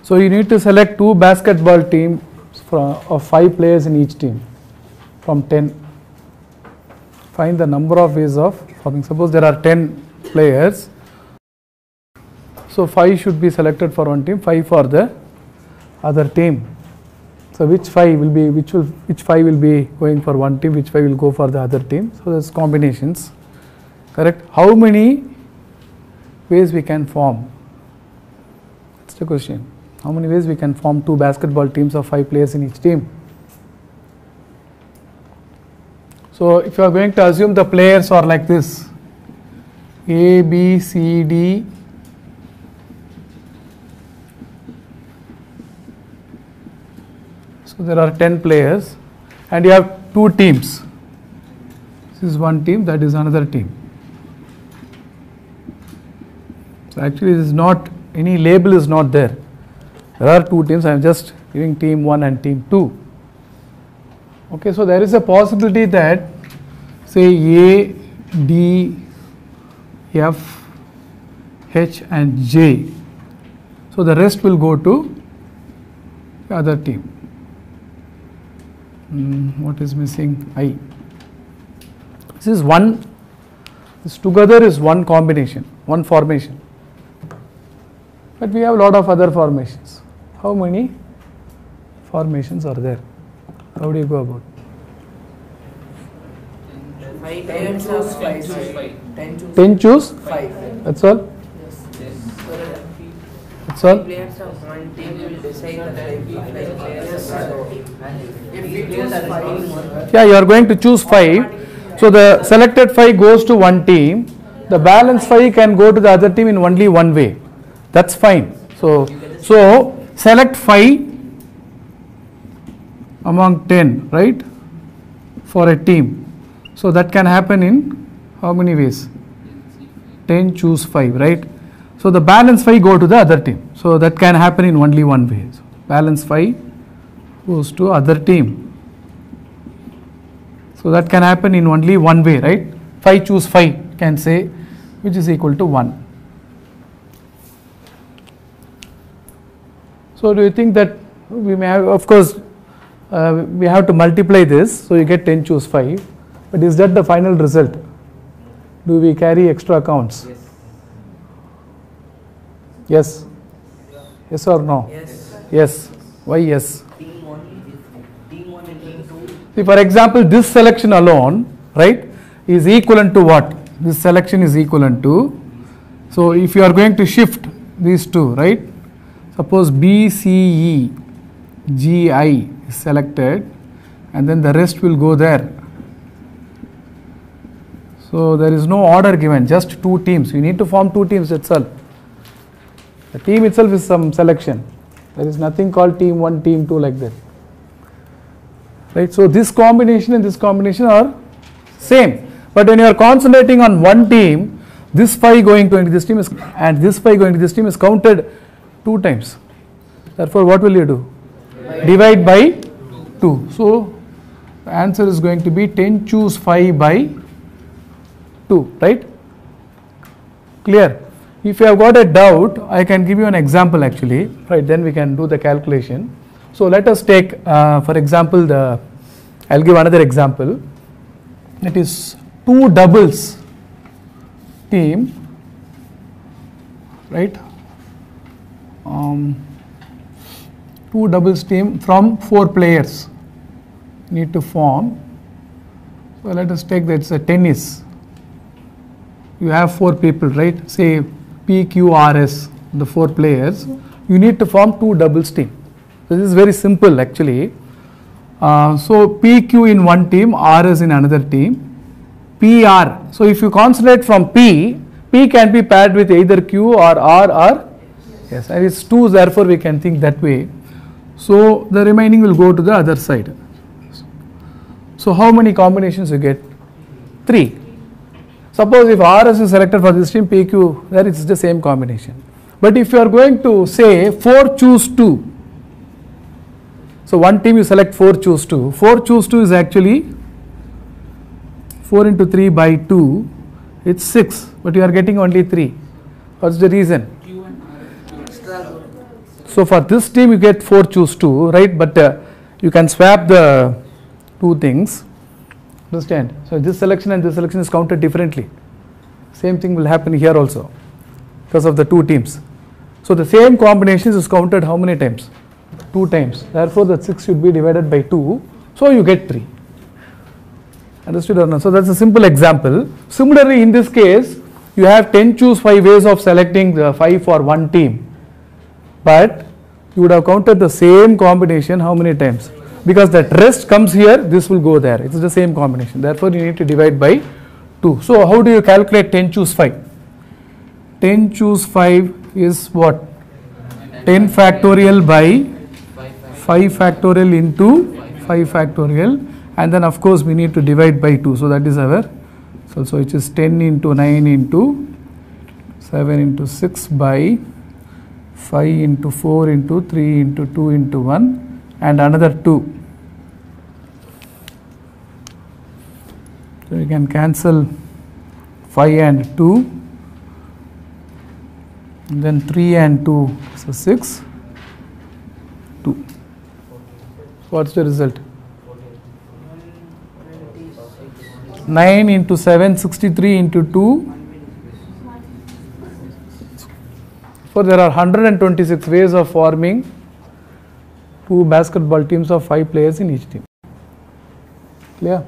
So you need to select 2 basketball teams of 5 players in each team from 10. Find the number of ways of forming. Suppose there are 10 players. So 5 should be selected for one team, 5 for the other team. So which 5 will be going for one team, which 5 will go for the other team. So there's combinations. Correct? How many ways we can form? That's the question. How many ways we can form 2 basketball teams of 5 players in each team? So if you are going to assume the players are like this, A, B, C, D, so there are 10 players and you have 2 teams. This is one team, that is another team. So actually this is not, any label is not there. There are 2 teams, I am just giving team 1 and team 2. Okay, so there is a possibility that say A, D, F, H and J. So the rest will go to the other team. What is missing? I. This is one, this together is one combination, one formation. But we have a lot of other formations. How many formations are there? How do you go about? 10 choose 5. 10 choose 5. That's all? Yes. That's all? Players of one team will decide the players. If we choose 5, Yeah, you are going to choose 5. So the selected 5 goes to one team. The balance 5 can go to the other team in only one way. That's fine. So select 5 among 10, right, for a team. So that can happen in how many ways? 10 choose 5, right? So the balance 5 go to the other team. So that can happen in only one way. So balance 5 goes to other team. So that can happen in only one way, right? 5 choose 5 can say, which is equal to 1. So do you think that we may have, of course, we have to multiply this, so you get 10 choose 5. But is that the final result? Do we carry extra counts? Yes. Yes or no? Yes. Yes. Why yes? team 1 and team 2. See, for example, this selection alone, right, is equivalent to what? This selection is equivalent to, so if you are going to shift these two, right, suppose B, C, E, G, I is selected and then the rest will go there. So there is no order given, just 2 teams. You need to form 2 teams itself. The team itself is some selection. There is nothing called team 1, team 2 like that. Right? So this combination and this combination are same. But when you are concentrating on one team, this 5 going to this team is, and this 5 going to this team is counted 2 times. Therefore, what will you do? Divide by 2. So the answer is going to be 10 choose 5 by 2, right? Clear? If you have got a doubt, I can give you an example actually, right? Then we can do the calculation. So let us take, for example, I'll give another example. It is 2 doubles team, right? 2 doubles team from 4 players need to form. So let us take that it's a tennis. You have 4 people, right? Say P, Q, R, S, the 4 players. You need to form 2 doubles team. So this is very simple actually. So P, Q in one team, R is in another team. P, R. So if you concentrate from P, P can be paired with either Q or R or yes, and it's 2, therefore we can think that way. So the remaining will go to the other side. So how many combinations you get? 3. Suppose if RS is selected for this team, PQ, there it's the same combination. But if you are going to say 4 choose 2, so one team you select 4 choose 2. 4 choose 2 is actually 4 into 3 by 2, it's 6, but you are getting only 3. What's the reason? So for this team you get 4 choose 2, right? But you can swap the two things. Understand? So this selection and this selection is counted differently. Same thing will happen here also because of the two teams. So the same combinations is counted how many times? 2 times. Therefore the 6 should be divided by 2. So you get 3. Understood or not? So that's a simple example. Similarly in this case you have 10 choose 5 ways of selecting the 5 for one team. But you would have counted the same combination how many times? Because that rest comes here, this will go there. It's the same combination. Therefore you need to divide by 2. So how do you calculate 10 choose 5? 10 choose 5 is what? 10 factorial by 5 factorial into 5 factorial, and then of course we need to divide by 2. So that is our, so it is 10 into 9 into 7 into 6 by 5 into 4 into 3 into 2 into 1 and another 2. So you can cancel 5 and 2, and then 3 and 2, so 6, 2. What's the result? 9 into 7, 63 into 2. So there are 126 ways of forming 2 basketball teams of 5 players in each team. Clear?